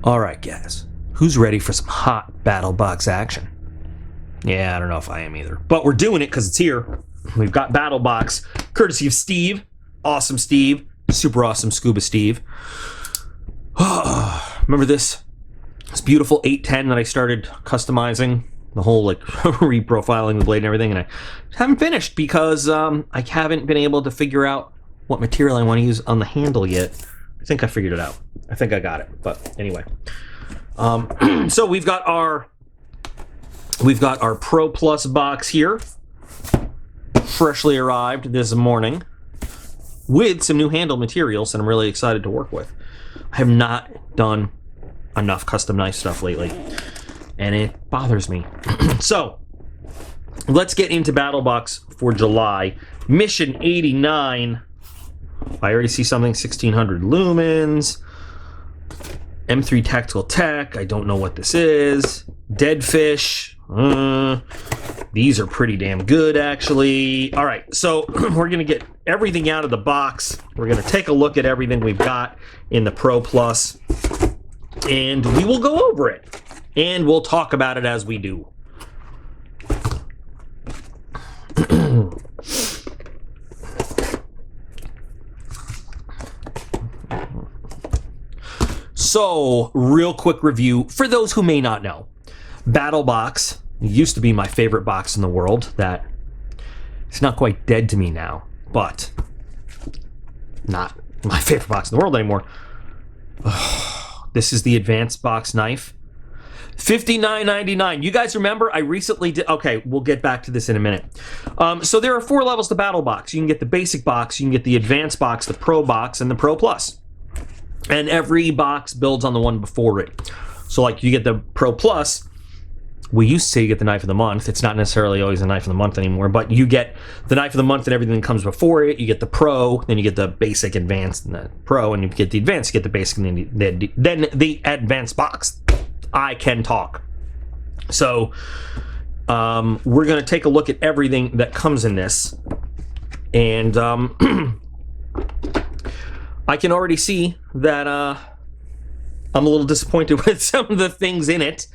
Alright guys, who's ready for some hot Battlebox action? Yeah, I don't know if I am either. But we're doing it because it's here. We've got Battlebox, courtesy of Steve. Awesome Steve. Super awesome Scuba Steve. Remember this? This beautiful 810 that I started customizing? The whole like reprofiling the blade and everything, and I haven't finished because I haven't been able to figure out what material I want to use on the handle yet. I think I figured it out. I think I got it. But anyway, so we've got our Pro Plus box here, freshly arrived this morning, with some new handle materials that I'm really excited to work with. I have not done enough custom knife stuff lately, and it bothers me. So let's get into Battlebox for July. Mission 89. I already see something, 1600 lumens. M3 Tactical Tech, I don't know what this is. Dead Fish. These are pretty damn good, actually. All right, so we're going to get everything out of the box. We're going to take a look at everything we've got in the Pro Plus, and we will go over it, and we'll talk about it as we do. So, real quick review for those who may not know. Battlebox used to be my favorite box in the world. That it's not quite dead to me now, but not my favorite box in the world anymore. This is the Advanced Box Knife. $59.99. You guys remember I recently did... Okay, we'll get back to this in a minute. So there are 4 levels to Battlebox. You can get the basic box, you can get the Advanced Box, the Pro Box, and the Pro Plus. And every box builds on the one before it. So like you get the Pro Plus, we used to say you get the Knife of the Month. It's not necessarily always a Knife of the Month anymore, but you get the Knife of the Month and everything that comes before it. You get the Pro, then you get the Basic, Advanced, and the Pro, and you get the Advanced, you get the Basic, and then the Advanced Box. I can talk. So we're going to take a look at everything that comes in this, and I can already see that I'm a little disappointed with some of the things in it,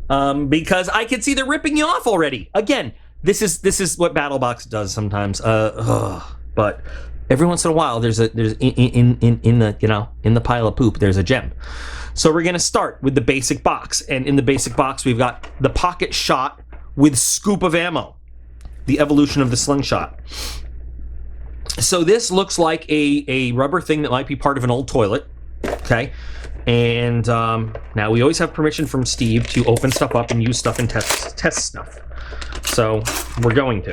because I can see they're ripping you off already. Again, this is what Battlebox does sometimes. But every once in a while, there's in the pile of poop, there's a gem. So we're gonna start with the basic box, and in the basic box, we've got the pocket shot with scoop of ammo, the evolution of the slingshot. So this looks like a rubber thing that might be part of an old toilet, okay? And now we always have permission from Steve to open stuff up and use stuff and test stuff. So we're going to.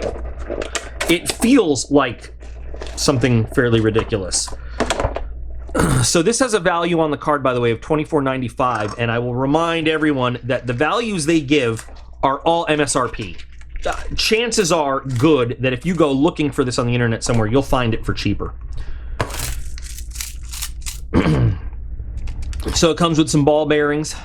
It feels like something fairly ridiculous. So this has a value on the card, by the way, of $24.95, and I will remind everyone that the values they give are all MSRP. Chances are good that if you go looking for this on the internet somewhere, you'll find it for cheaper. So it comes with some ball bearings,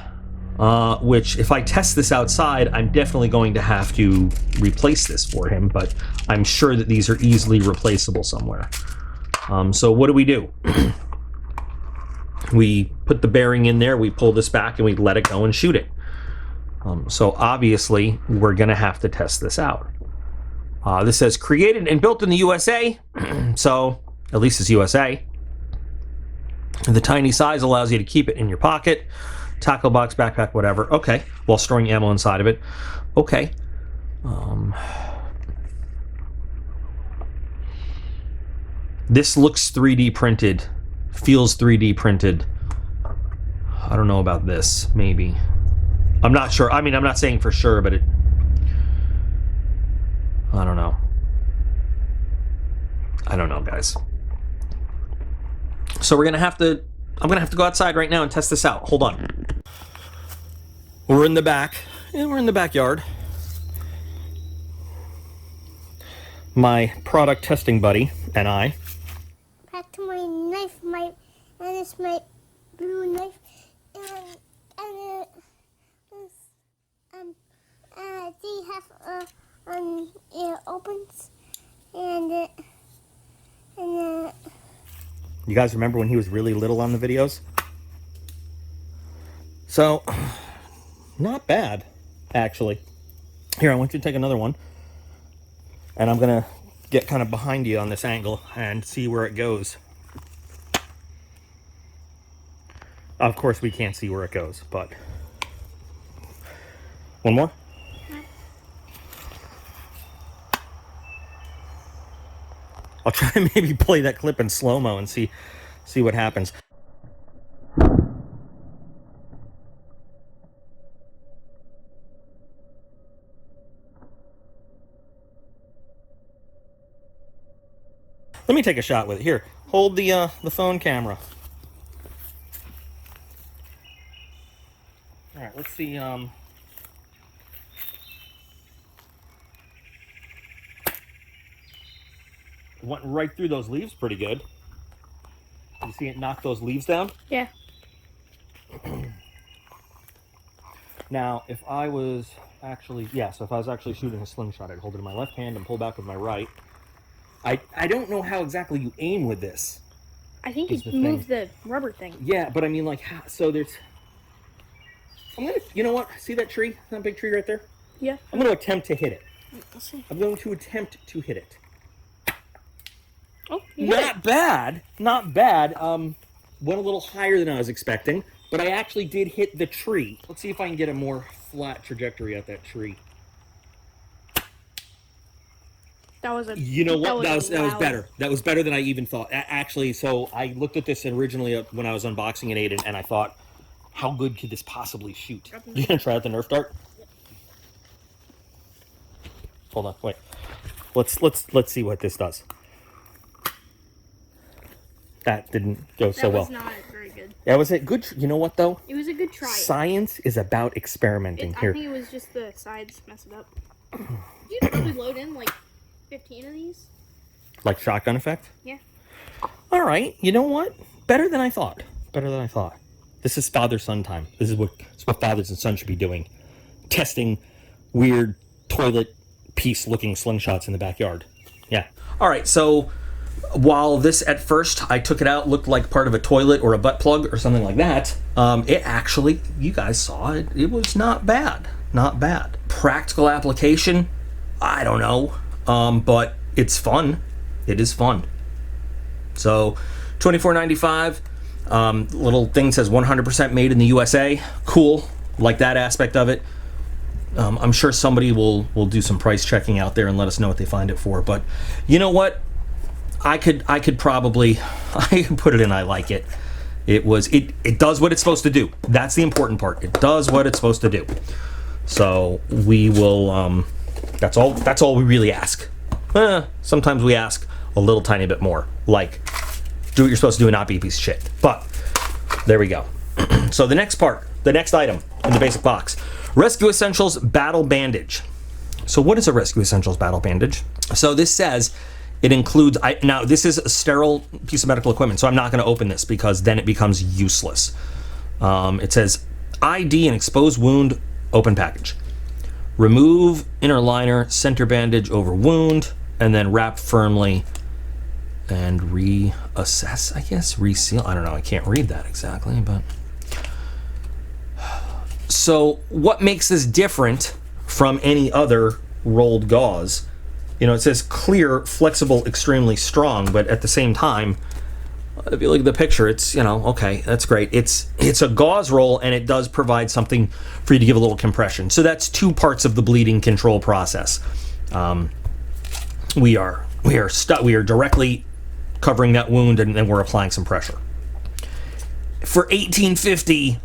which if I test this outside, I'm definitely going to have to replace this for him, but I'm sure that these are easily replaceable somewhere. So what do? We put the bearing in there, we pull this back, and we let it go and shoot it. So obviously, we're going to have to test this out. This says created and built in the USA, so at least it's USA. The tiny size allows you to keep it in your pocket, tackle box, backpack, whatever. Okay, while storing ammo inside of it. Okay. This looks 3D printed, feels 3D printed. I don't know about this, maybe. I'm not sure. I mean, I'm not saying for sure, but I don't know. I don't know, guys. So I'm gonna have to go outside right now and test this out. Hold on. We're in the back. Yeah, we're in the backyard. My product testing buddy and I. Back to my knife, and it's my blue knife, they have it opens, and you guys remember when he was really little on the videos? So, not bad, actually. Here, I want you to take another one. And I'm going to get kind of behind you on this angle and see where it goes. Of course, we can't see where it goes, but... One more? I'll try and maybe play that clip in slow-mo and see what happens. Let me take a shot with it. Here, hold the phone camera. All right, let's see. Went right through those leaves pretty good. You see it knock those leaves down? Yeah. Now, if I was actually, so if I was actually shooting a slingshot, I'd hold it in my left hand and pull back with my right. I don't know how exactly you aim with this. I think you move the rubber thing. Yeah, but I mean, like, so there's... I'm gonna, you know what? See that tree? That big tree right there? Yeah. I'm gonna attempt to hit it. Let's see. I'm going to attempt to hit it. Oh, you hit it. Not bad. Not bad. Went a little higher than I was expecting, but I actually did hit the tree. Let's see if I can get a more flat trajectory at that tree. That was a... You know what? That was better. That was better than I even thought. Actually, so I looked at this originally when I was unboxing it, Aiden, and I thought, how good could this possibly shoot? You gonna try out the Nerf dart? Yep. Hold on, wait. Let's see what this does. That didn't go so well. That was not very good. That was a good. You know what though? It was a good try. Science is about experimenting. Here. I think it was just the sides mess it up. You'd probably load in like 15 of these. Like shotgun effect? Yeah. All right. You know what? Better than I thought. Better than I thought. This is father-son time. This is what fathers and sons should be doing. Testing weird toilet piece-looking slingshots in the backyard. Yeah. All right. So while this at first I took it out looked like part of a toilet or a butt plug or something like that, it actually, you guys saw it. It was not bad. Not bad. Practical application, I don't know. But it's fun. It is fun. So, $24.95. Little thing says 100% made in the USA. Cool. Like that aspect of it. I'm sure somebody will do some price checking out there and let us know what they find it for. But you know what? I could probably put it in I like it. It does what it's supposed to do. That's the important part. It does what it's supposed to do. So we will that's all we really ask. Sometimes we ask a little tiny bit more. Like, do what you're supposed to do and not be a piece of shit. But there we go. So the next item in the basic box, Rescue Essentials Battle Bandage. So what is a Rescue Essentials Battle Bandage? So this says it includes, now this is a sterile piece of medical equipment, so I'm not going to open this because then it becomes useless. It says ID and exposed wound open package. Remove inner liner, center bandage over wound, and then wrap firmly and reassess, I guess, reseal. I don't know, I can't read that exactly, but... So what makes this different from any other rolled gauze? You know, it says clear, flexible, extremely strong, but at the same time, if you look at the picture, it's, you know, okay, that's great. It's a gauze roll, and it does provide something for you to give a little compression. So that's two parts of the bleeding control process. We are directly covering that wound, and then we're applying some pressure. For $18.50,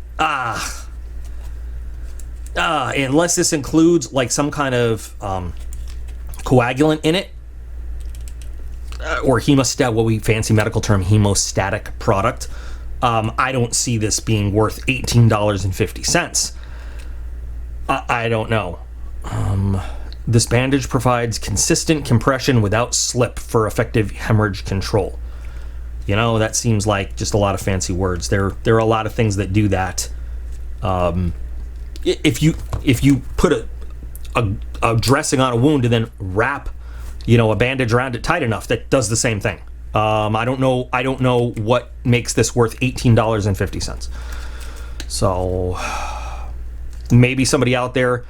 unless this includes like some kind of coagulant in it, or hemostat, what we fancy medical term hemostatic product, I don't see this being worth $18.50. I don't know. This bandage provides consistent compression without slip for effective hemorrhage control. You know, that seems like just a lot of fancy words. There are a lot of things that do that. If you put a dressing on a wound and then wrap, you know, a bandage around it tight enough, that does the same thing. I don't know what makes this worth $18.50. So maybe somebody out there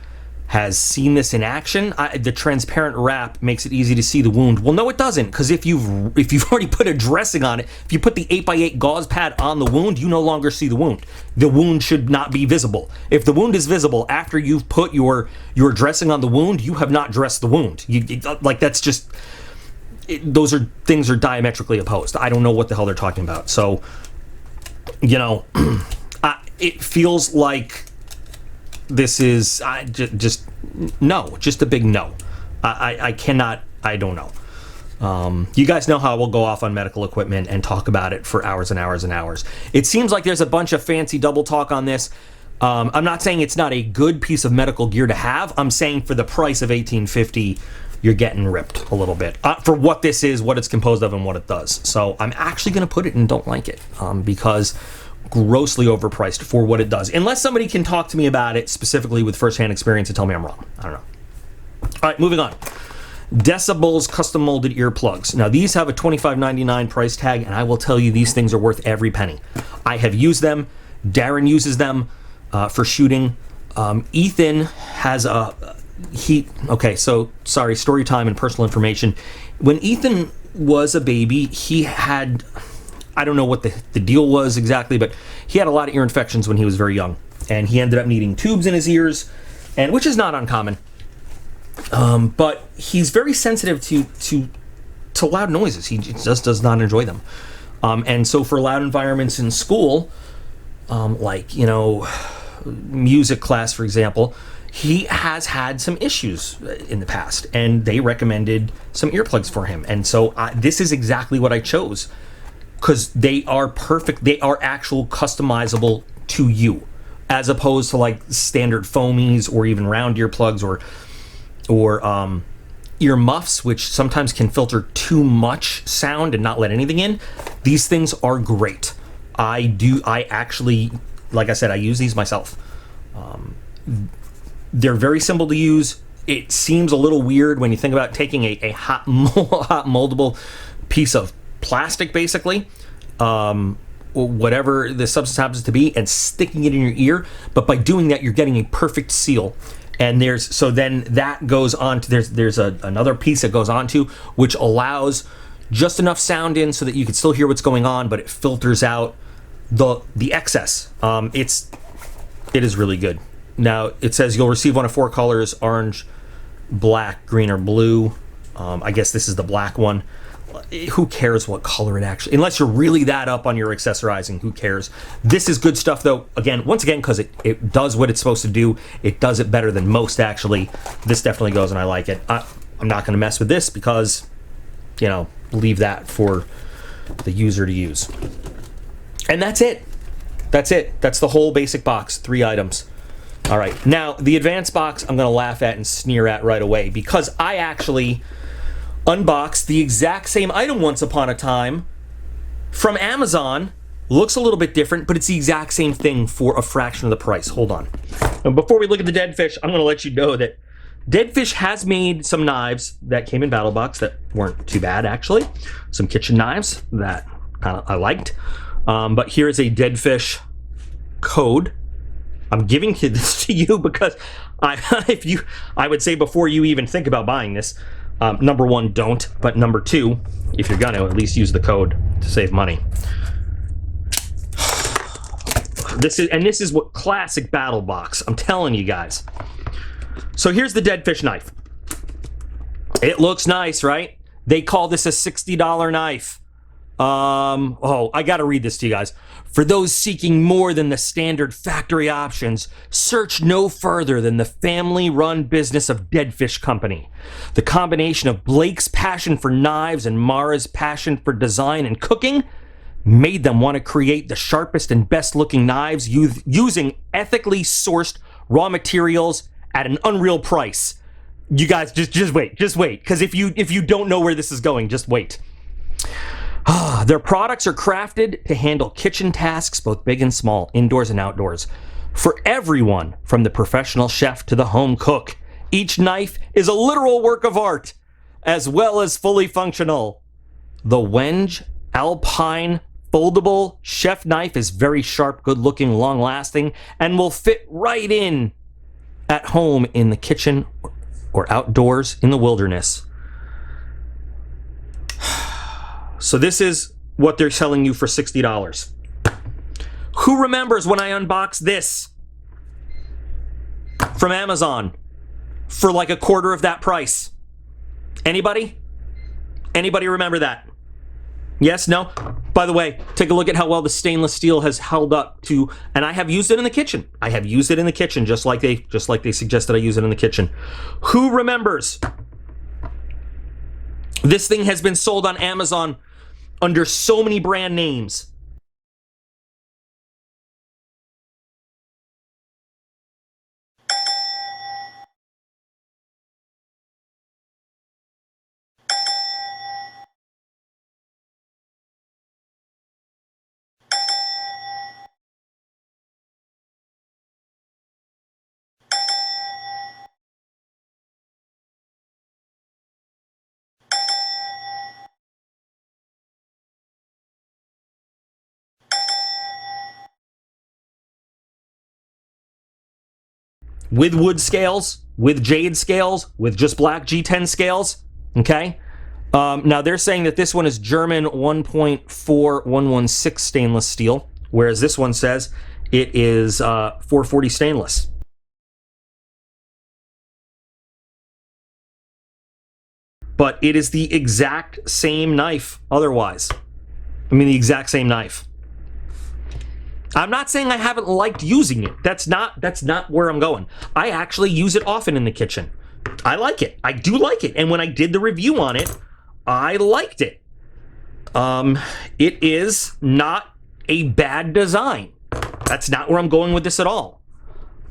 has seen this in action. The transparent wrap makes it easy to see the wound. Well, no, it doesn't, because if you've already put a dressing on it, if you put the 8x8 gauze pad on the wound, you no longer see the wound. The wound should not be visible. If the wound is visible after you've put your dressing on the wound, you have not dressed the wound. That's just... those things are diametrically opposed. I don't know what the hell they're talking about. So, it feels like this is just a big no. I cannot. I don't know. You guys know how I will go off on medical equipment and talk about it for hours and hours and hours. It seems like there's a bunch of fancy double talk on this. I'm not saying it's not a good piece of medical gear to have. I'm saying for the price of $18.50, you're getting ripped a little bit for what this is, what it's composed of, and what it does. So I'm actually going to put it in don't like it because grossly overpriced for what it does. Unless somebody can talk to me about it specifically with firsthand experience and tell me I'm wrong. I don't know. All right, moving on. Decibels custom molded earplugs. Now these have a $25.99 price tag, and I will tell you these things are worth every penny. I have used them. Darren uses them for shooting. Ethan has okay, so sorry, story time and personal information. When Ethan was a baby, he had, I don't know what the deal was exactly, but he had a lot of ear infections when he was very young, and he ended up needing tubes in his ears, and which is not uncommon. But he's very sensitive to loud noises. He just does not enjoy them. And so for loud environments in school, music class, for example, he has had some issues in the past, and they recommended some earplugs for him. And so this is exactly what I chose, because they are perfect. They are actual customizable to you, as opposed to like standard foamies or even round earplugs or ear muffs, which sometimes can filter too much sound and not let anything in. These things are great. I actually, like I said, I use these myself. They're very simple to use. It seems a little weird when you think about taking a hot moldable piece of plastic, basically, whatever the substance happens to be, and sticking it in your ear. But by doing that, you're getting a perfect seal. And then that goes on to, there's another piece that goes on to, which allows just enough sound in so that you can still hear what's going on, but it filters out the excess. It is really good. Now, it says you'll receive one of 4 colors: orange, black, green, or blue. I guess this is the black one. Who cares what color it actually... Unless you're really that up on your accessorizing, who cares? This is good stuff, though, once again, because it does what it's supposed to do. It does it better than most, actually. This definitely goes, and I like it. I'm not going to mess with this because, leave that for the user to use. And that's it. That's the whole basic box, 3 items. All right, now the advanced box I'm going to laugh at and sneer at right away, because I actually unboxed the exact same item once upon a time from Amazon. Looks a little bit different, but it's the exact same thing for a fraction of the price. Hold on. And before we look at the Dead Fish, I'm going to let you know that Dead Fish has made some knives that came in Battlebox that weren't too bad, actually. Some kitchen knives that I liked. But here is a Dead Fish code. I'm giving this to you because I would say before you even think about buying this, number 1, don't. But number 2, if you're gonna, at least use the code to save money. This is what classic Battlebox. I'm telling you guys. So here's the Dead Fish knife. It looks nice, right? They call this a $60 knife. I gotta read this to you guys. For those seeking more than the standard factory options, search no further than the family-run business of Dead Fish Company. The combination of Blake's passion for knives and Mara's passion for design and cooking made them want to create the sharpest and best-looking knives using ethically sourced raw materials at an unreal price. You guys, just wait, because if you don't know where this is going, just wait. Their products are crafted to handle kitchen tasks, both big and small, indoors and outdoors, for everyone from the professional chef to the home cook. Each knife is a literal work of art, as well as fully functional. The Wenge Alpine foldable chef knife is very sharp, good looking, long lasting, and will fit right in at home in the kitchen or outdoors in the wilderness. So this is what they're selling you for $60. Who remembers when I unboxed this from Amazon for like a quarter of that price? Anybody? Anybody remember that? Yes? No? By the way, take a look at how well the stainless steel has held up to, and I have used it in the kitchen. I have used it in the kitchen just like they suggested I use it in the kitchen. Who remembers? This thing has been sold on Amazon under so many brand names. With wood scales, with jade scales, with just black G10 scales, okay? Now they're saying that this one is German 1.4116 stainless steel, whereas this one says it is 440 stainless. But it is the exact same knife otherwise. I mean, the exact same knife. I'm not saying I haven't liked using it. That's not where I'm going. I actually use it often in the kitchen. I like it. I do like it. And when I did the review on it, I liked it. It is not a bad design. That's not where I'm going with this at all.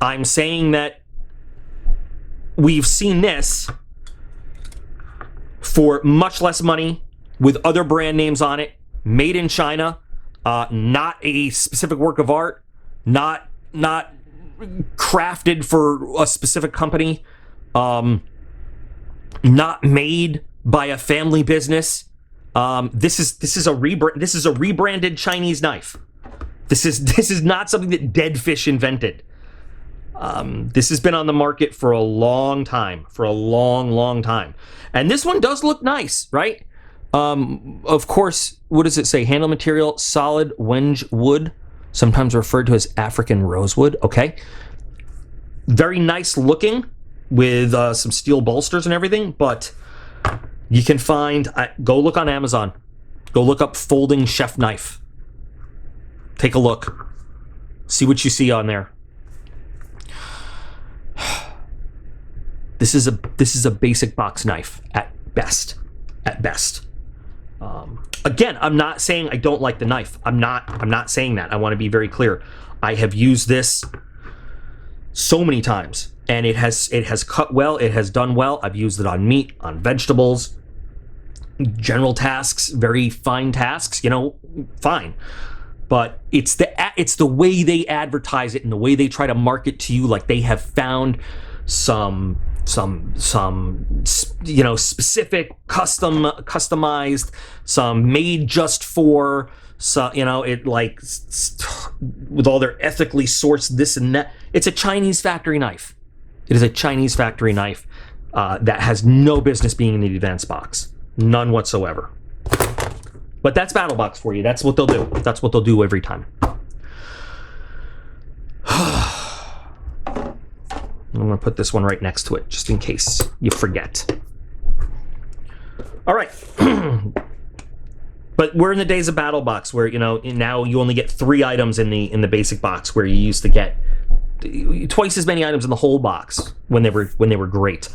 I'm saying that we've seen this for much less money with other brand names on it, made in China. Not a specific work of art, not crafted for a specific company, not made by a family business. This is a rebranded Chinese knife. This is not something that Dead Fish invented. This has been on the market for a long time, for a long time, and this one does look nice, right? Of course, what does it say? Handle material, solid wenge wood, sometimes referred to as African rosewood. Okay. Very nice looking with some steel bolsters and everything, but you can find, go look on Amazon. Go look up folding chef knife. Take a look. See what you see on there. This is a basic box knife at best. At best. Again, I'm not saying I don't like the knife. I'm not saying that. I want to be very clear. I have used this so many times, and it has cut well. It has done well. I've used it on meat, on vegetables, general tasks, very fine tasks. You know, fine. But it's the way they advertise it and the way they try to market to you, like they have found some you know, specific customized, some made just for, so, you know, it like with all their ethically sourced this and that. It's a Chinese factory knife. It is a Chinese factory knife that has no business being in the advanced box, none whatsoever. But that's Battlbox for you. That's what they'll do. That's what they'll do every time. I'm going to put this one right next to it, just in case you forget. All right. But we're in the days of Battlbox, where, you know, now you only get 3 items in the basic box, where you used to get twice as many items in the whole box when they were great.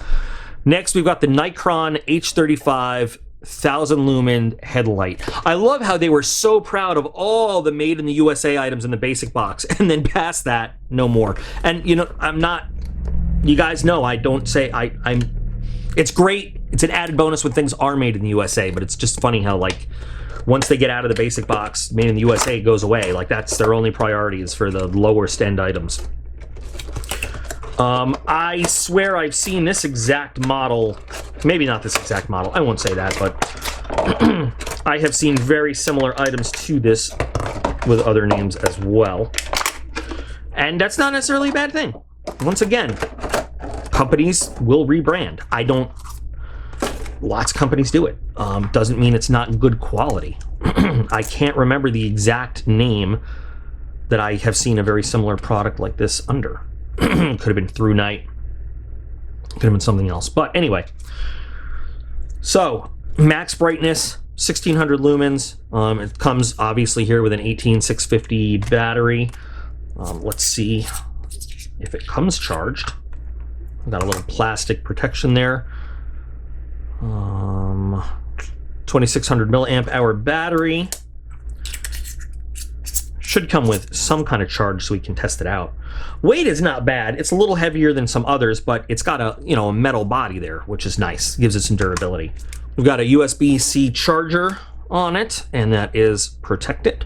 Next, we've got the Nikon H35 1000 lumen headlight. I love how they were so proud of all the made in the USA items in the basic box, and then past that, no more. And, you know, I'm not. You guys know I don't say I'm. It's great. It's an added bonus when things are made in the USA, but it's just funny how, like, once they get out of the basic box, made in the USA goes away. Like, that's their only priorities for the lowest end items. I swear I've seen this exact model. Maybe not this exact model. I won't say that, but I have seen very similar items to this with other names as well. And that's not necessarily a bad thing. Once again, companies will rebrand. Lots of companies do it. Doesn't mean it's not good quality. I can't remember the exact name that I have seen a very similar product like this under. Could have been Through Night. Could have been something else. But anyway. So, max brightness, 1600 lumens. It comes obviously here with an 18650 battery. Let's see if it comes charged. Got a little plastic protection there. 2600 milliamp hour battery. Should come with some kind of charge so we can test it out. Weight is not bad. It's a little heavier than some others, but it's got a a metal body there, which is nice. Gives it some durability. We've got a USB-C charger on it, and that is protected.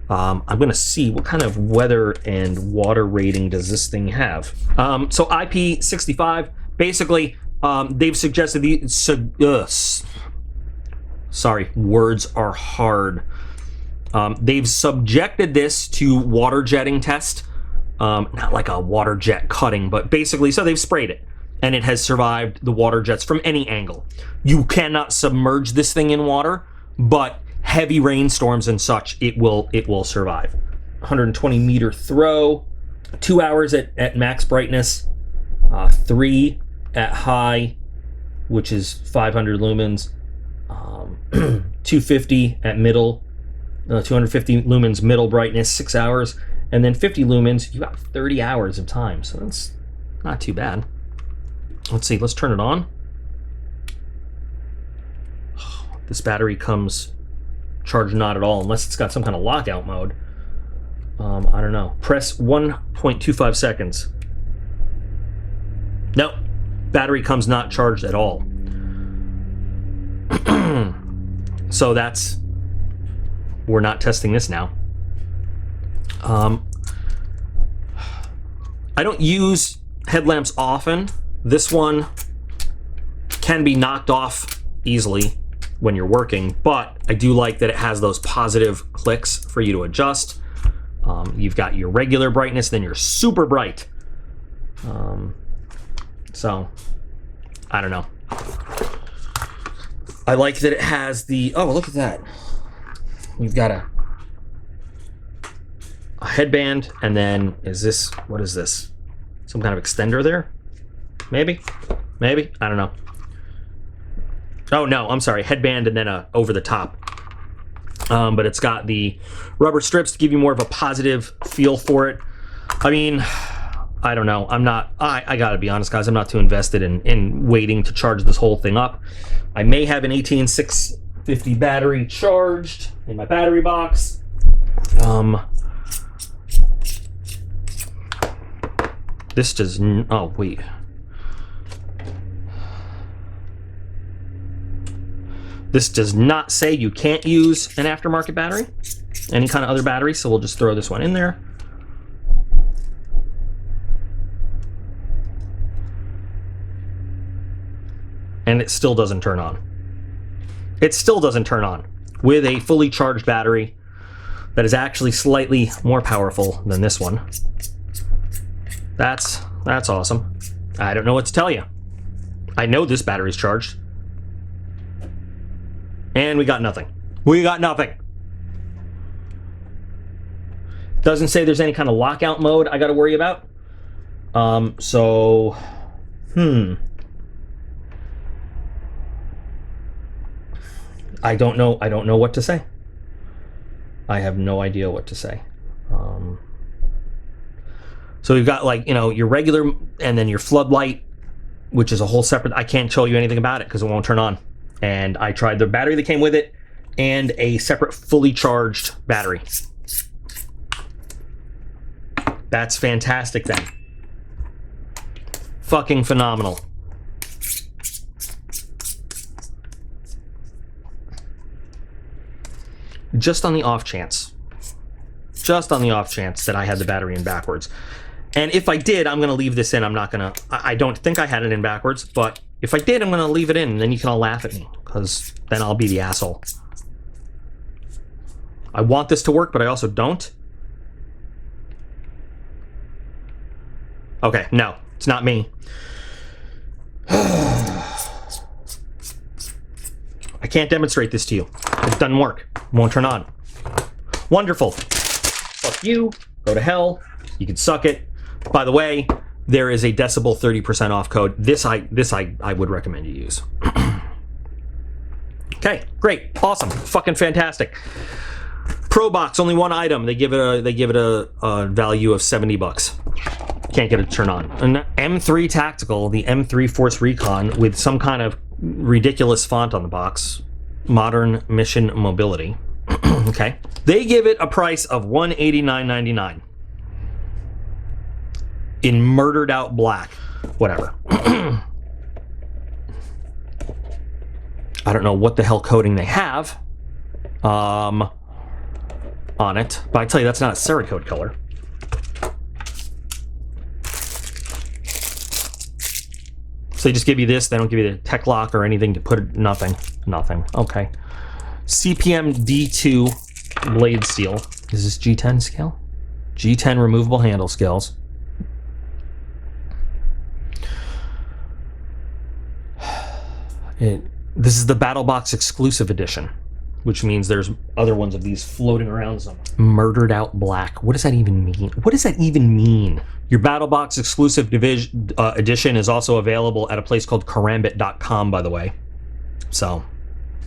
I'm going to see what kind of weather and water rating does this thing have. So IP65, basically, they've suggested sorry, words are hard. They've subjected this to water jetting test. Not like a water jet cutting, but basically, so they've sprayed it, and it has survived the water jets from any angle. You cannot submerge this thing in water, but heavy rainstorms and such, it will survive. 120 meter throw, 2 hours at max brightness, 3 at high, which is 500 lumens, 250 at middle, 250 lumens middle brightness, 6 hours, and then 50 lumens, you got 30 hours of time, so that's not too bad. Let's see, let's turn it on. This battery comes charged not at all, unless it's got some kind of lockout mode. I don't know. Press 1.25 seconds. Nope. Battery comes not charged at all. So we're not testing this now. I don't use headlamps often. This one can be knocked off easily when you're working, but I do like that it has those positive clicks for you to adjust. You've got your regular brightness, then your super bright. So, I don't know. I like that it has the, oh, look at that. You've got a headband, and then what is this? Some kind of extender there? Maybe? I don't know. Oh no, I'm sorry, headband and then over the top. But it's got the rubber strips to give you more of a positive feel for it. I mean, I don't know. I gotta be honest, guys, I'm not too invested in waiting to charge this whole thing up. I may have an 18650 battery charged in my battery box. This does, oh wait. This does not say you can't use an aftermarket battery, any kind of other battery, so we'll just throw this one in there. And it still doesn't turn on. It still doesn't turn on with a fully charged battery that is actually slightly more powerful than this one. That's awesome. I don't know what to tell you. I know this battery's charged. And we got nothing. We got nothing. Doesn't say there's any kind of lockout mode I got to worry about. I don't know what to say. I have no idea what to say. So we've got, like, your regular and then your floodlight, which is a whole separate, I can't tell you anything about it because it won't turn on. And I tried the battery that came with it and a separate fully charged battery. That's fantastic then. Fucking phenomenal. Just on the off chance that I had the battery in backwards. And if I did, I'm going to leave this in. I'm not going to, I don't think I had it in backwards, but if I did, I'm going to leave it in, and then you can all laugh at me, because then I'll be the asshole. I want this to work, but I also don't. Okay, no, it's not me. I can't demonstrate this to you. It doesn't work. Won't turn on. Wonderful. Fuck you. Go to hell. You can suck it. By the way, there is a decibel 30% off code. This I would recommend you use. Okay, great, awesome, fucking fantastic. Pro box, only one item. They give it a value of $70. Can't get it to turn on. An M3 Tactical, the M3 Force Recon with some kind of ridiculous font on the box. Modern Mission Mobility. Okay, they give it a price of $189.99 in murdered out black. Whatever. I don't know what the hell coding they have on it, but I tell you that's not a Cerakote color. So they just give you this. They don't give you the tech lock or anything to put it. Nothing. Okay. CPM D2 blade steel. Is this G10 scale? G10 removable handle scales. This is the Battlbox exclusive edition, which means there's other ones of these floating around somewhere. Murdered out black. What does that even mean? What does that even mean? Your Battlbox exclusive edition is also available at a place called Karambit.com, by the way. So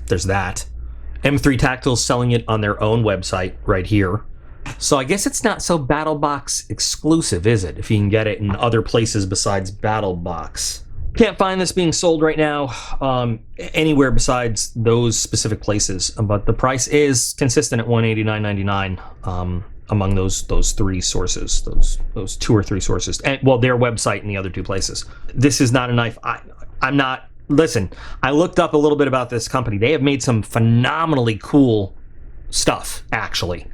there's that. M3 Tactile's selling it on their own website right here. So I guess it's not so Battlebox exclusive, is it? If you can get it in other places besides Battlebox. Can't find this being sold right now anywhere besides those specific places, but the price is consistent at $189.99 among those three sources, those two or three sources, and well, their website and the other two places. This is not a knife. I'm not. Listen, I looked up a little bit about this company. They have made some phenomenally cool stuff, actually,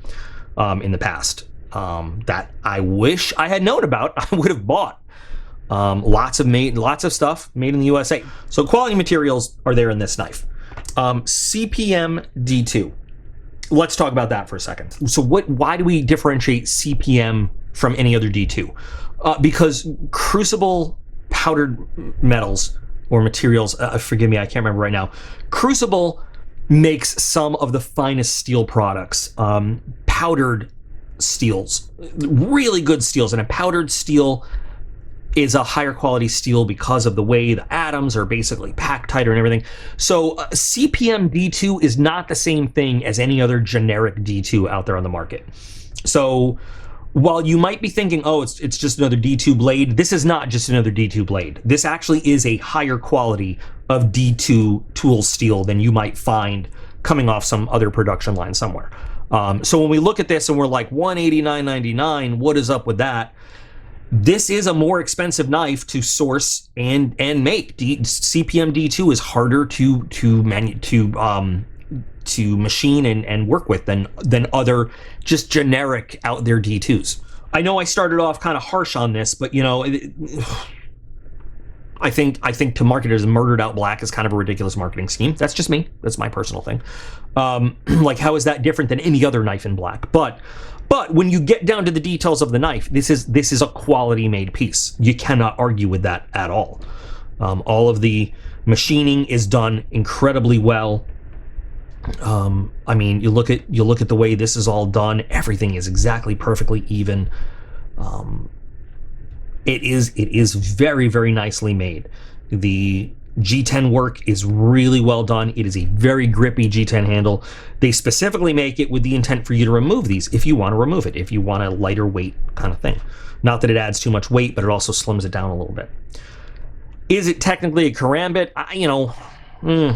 in the past that I wish I had known about. I would have bought. Lots of stuff made in the USA. So quality materials are there in this knife. CPM D2. Let's talk about that for a second. So why do we differentiate CPM from any other D2? Because crucible powdered metals or materials, forgive me, I can't remember right now. Crucible makes some of the finest steel products, powdered steels, really good steels, and a powdered steel is a higher quality steel because of the way the atoms are basically packed tighter and everything. So CPM D2 is not the same thing as any other generic D2 out there on the market. So while you might be thinking, oh, it's just another D2 blade, this is not just another D2 blade. This actually is a higher quality of D2 tool steel than you might find coming off some other production line somewhere. So when we look at this and we're like $189.99, what is up with that? This is a more expensive knife to source and make. CPM D2 is harder to machine and work with than other just generic out there D2s. I know I started off kind of harsh on this, but you know, I think to market it as murdered out black is kind of a ridiculous marketing scheme. That's just me. That's my personal thing. Like, how is that different than any other knife in black? But when you get down to the details of the knife, this is a quality made piece. You cannot argue with that at all. All of the machining is done incredibly well. I mean, you look at the way this is all done. Everything is exactly perfectly even. It is very, very nicely made. The G10 work is really well done. It is a very grippy G10 handle. They specifically make it with the intent for you to remove these if you want to remove it, if you want a lighter weight kind of thing. Not that it adds too much weight, but it also slims it down a little bit. Is it technically a karambit?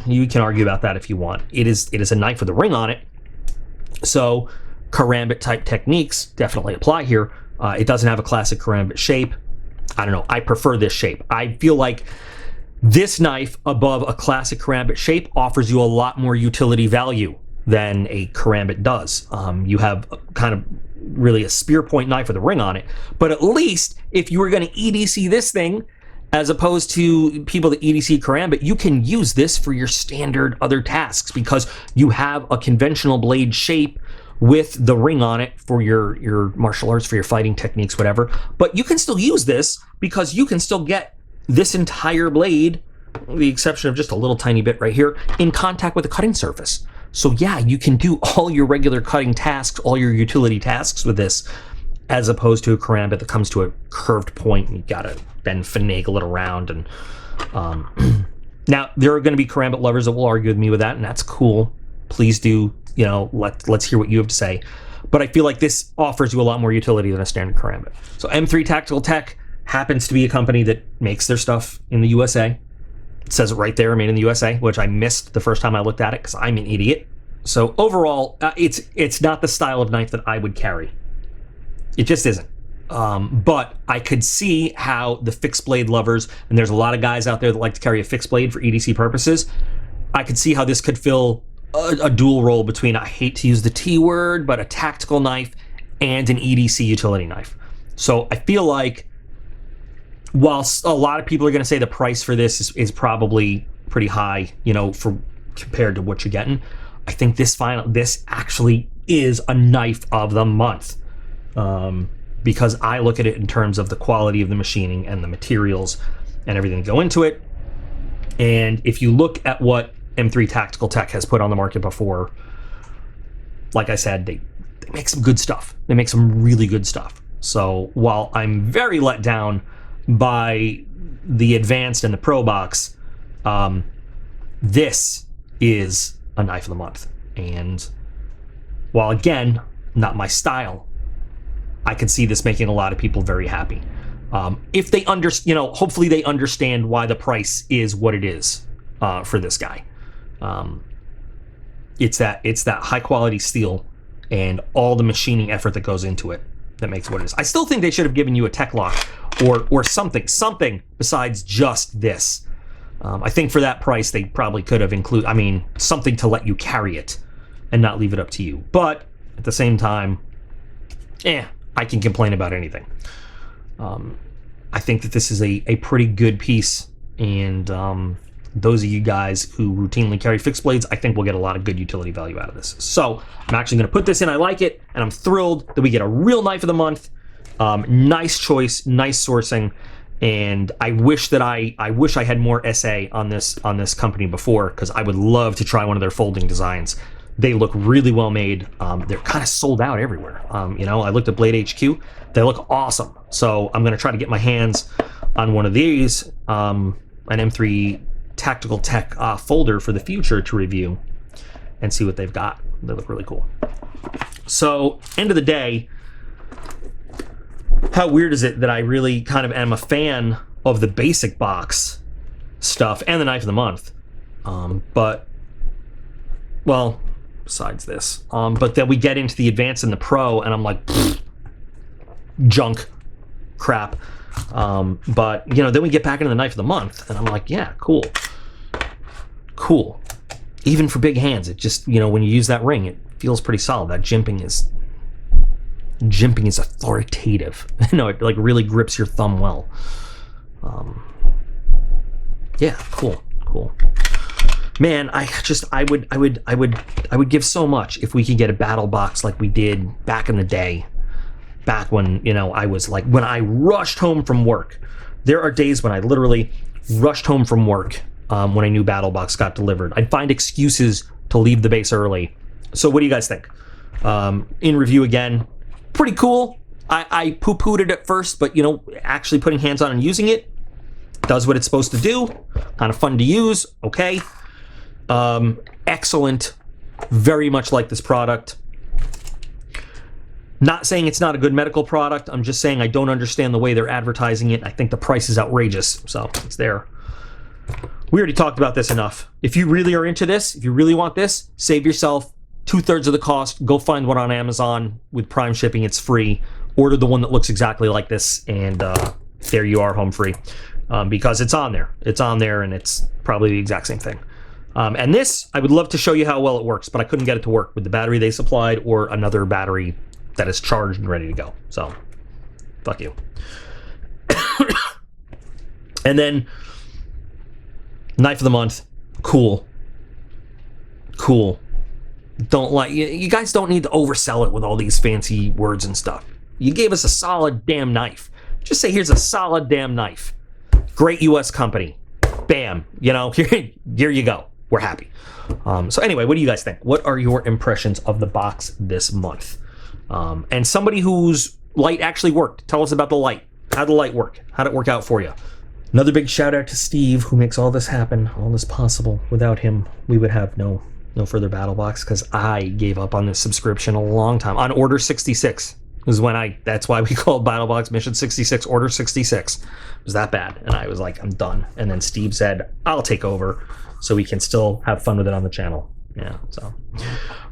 You can argue about that if you want. It is a knife with a ring on it. So karambit type techniques definitely apply here. It doesn't have a classic karambit shape. I don't know. I prefer this shape. I feel like this knife above a classic karambit shape offers you a lot more utility value than a karambit does. You have kind of really a spear point knife with a ring on it, but at least if you were going to EDC this thing, as opposed to people that EDC karambit, you can use this for your standard other tasks because you have a conventional blade shape with the ring on it for your martial arts, for your fighting techniques, whatever. But you can still use this because you can still get this entire blade, with the exception of just a little tiny bit right here, in contact with the cutting surface. So yeah, you can do all your regular cutting tasks, all your utility tasks with this, as opposed to a karambit that comes to a curved point and you gotta then finagle it around. And now there are going to be karambit lovers that will argue with me with that, and that's cool. Please do, let's hear what you have to say. But I feel like this offers you a lot more utility than a standard karambit. So M3 Tactical Tech happens to be a company that makes their stuff in the USA. It says it right there, made in the USA, which I missed the first time I looked at it because I'm an idiot. So overall, it's not the style of knife that I would carry. It just isn't. But I could see how the fixed blade lovers, and there's a lot of guys out there that like to carry a fixed blade for EDC purposes, I could see how this could fill a dual role between, I hate to use the T word, but a tactical knife and an EDC utility knife. So I feel like while a lot of people are going to say the price for this is probably pretty high, for compared to what you're getting, I think this actually is a knife of the month. Because I look at it in terms of the quality of the machining and the materials and everything that go into it. And if you look at what M3 Tactical Tech has put on the market before, like I said, they make some good stuff. They make some really good stuff. So while I'm very let down by the Advanced and the Pro box, this is a knife of the month. And while, again, not my style, I can see this making a lot of people very happy. If they hopefully they understand why the price is what it is for this guy. It's that high quality steel and all the machining effort that goes into it that makes it what it is. I still think they should have given you a tech lock or something besides just this. I think for that price they probably could have included, something to let you carry it and not leave it up to you. But at the same time, I can complain about anything. I think that this is a pretty good piece, and those of you guys who routinely carry fixed blades, I think we'll get a lot of good utility value out of this. So I'm actually going to put this in. I like it, and I'm thrilled that we get a real knife of the month. Nice choice, nice sourcing, and I wish I had more SA on this company before, because I would love to try one of their folding designs. They look really well made. They're kind of sold out everywhere. I looked at Blade HQ. They look awesome. So I'm going to try to get my hands on one of these, an M3 Tactical Tech folder for the future to review and see what they've got. They look really cool. So, end of the day, how weird is it that I really kind of am a fan of the basic box stuff and the knife of the month? Besides this. But then we get into the Advanced and the Pro, and I'm like, junk, crap. But, then we get back into the knife of the month, and I'm like, yeah, cool. Even for big hands, it just, when you use that ring, it feels pretty solid. That jimping is authoritative. It like really grips your thumb well. Yeah, cool. Man, I would give so much if we could get a Battlbox like we did back in the day. Back when, I was like, when I rushed home from work. There are days when I literally rushed home from work when I knew Battlbox got delivered. I'd find excuses to leave the base early. So what do you guys think? In review again, pretty cool. I poo-pooed it at first, but, actually putting hands on and using it does what it's supposed to do. Kind of fun to use. Okay. Excellent. Very much like this product. Not saying it's not a good medical product. I'm just saying I don't understand the way they're advertising it. I think the price is outrageous. So it's there. We already talked about this enough. If you really are into this, if you really want this, save yourself 2/3 of the cost. Go find one on Amazon with Prime shipping. It's free. Order the one that looks exactly like this, and there you are, home free. Because it's on there. It's on there, and it's probably the exact same thing. And this, I would love to show you how well it works, but I couldn't get it to work with the battery they supplied or another battery that is charged and ready to go. So, fuck you. And then, knife of the month. Cool. don't like, you guys don't need to oversell it with all these fancy words and stuff. You gave us a solid damn knife. Just say, here's a solid damn knife. Great U.S. company. Bam. You know, here you go. We're happy. So anyway, what do you guys think? What are your impressions of the box this month? And somebody whose light actually worked. Tell us about the light. How'd the light work? How'd it work out for you? Another big shout out to Steve, who makes all this happen, all this possible. Without him, we would have no further Battlebox, because I gave up on this subscription a long time. On Order 66 is when that's why we called Battlebox Mission 66 Order 66. It was that bad. And I was like, I'm done. And then Steve said, I'll take over so we can still have fun with it on the channel. Yeah, so. All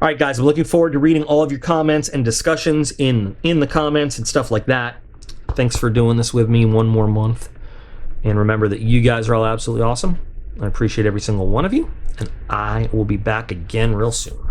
right, guys, I'm looking forward to reading all of your comments and discussions in the comments and stuff like that. Thanks for doing this with me one more month. And remember that you guys are all absolutely awesome. I appreciate every single one of you. And I will be back again real soon.